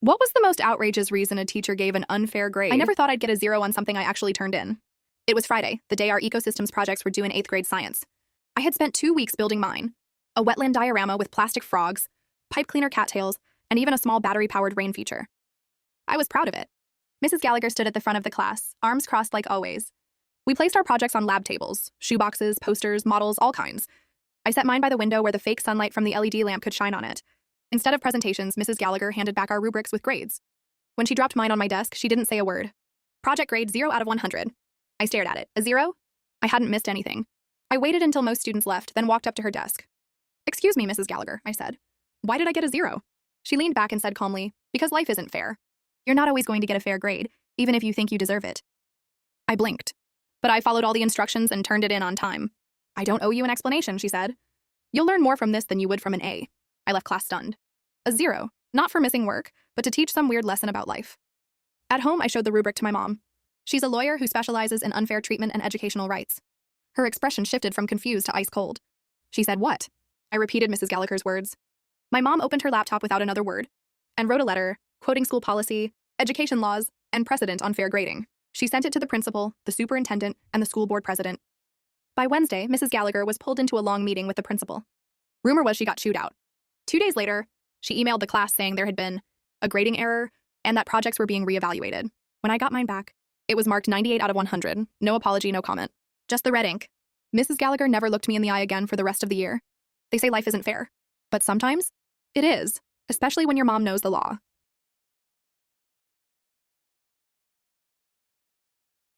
What was the most outrageous reason a teacher gave an unfair grade? I never thought I'd get a 0 on something I actually turned in. It was Friday, the day our ecosystems projects were due in 8th grade science. I had spent 2 weeks building mine. A wetland diorama with plastic frogs, pipe cleaner cattails, and even a small battery-powered rain feature. I was proud of it. Mrs. Gallagher stood at the front of the class, arms crossed like always. We placed our projects on lab tables, shoeboxes, posters, models, all kinds. I set mine by the window where the fake sunlight from the LED lamp could shine on it. Instead of presentations, Mrs. Gallagher handed back our rubrics with grades. When she dropped mine on my desk, she didn't say a word. Project grade 0 out of 100. I stared at it. A 0? I hadn't missed anything. I waited until most students left, then walked up to her desk. "Excuse me, Mrs. Gallagher," I said. "Why did I get a 0? She leaned back and said calmly, "Because life isn't fair. You're not always going to get a fair grade, even if you think you deserve it." I blinked, but I followed all the instructions and turned it in on time. "I don't owe you an explanation," she said. "You'll learn more from this than you would from an A." I left class stunned. A 0, not for missing work, but to teach some weird lesson about life. At home, I showed the rubric to my mom. She's a lawyer who specializes in unfair treatment and educational rights. Her expression shifted from confused to ice cold. She said, "What?" I repeated Mrs. Gallagher's words. My mom opened her laptop without another word and wrote a letter, quoting school policy, education laws, and precedent on fair grading. She sent it to the principal, the superintendent, and the school board president. By Wednesday, Mrs. Gallagher was pulled into a long meeting with the principal. Rumor was she got chewed out. 2 days later, she emailed the class saying there had been a grading error and that projects were being reevaluated. When I got mine back, it was marked 98 out of 100. No apology, no comment. Just the red ink. Mrs. Gallagher never looked me in the eye again for the rest of the year. They say life isn't fair. But sometimes, it is, especially when your mom knows the law.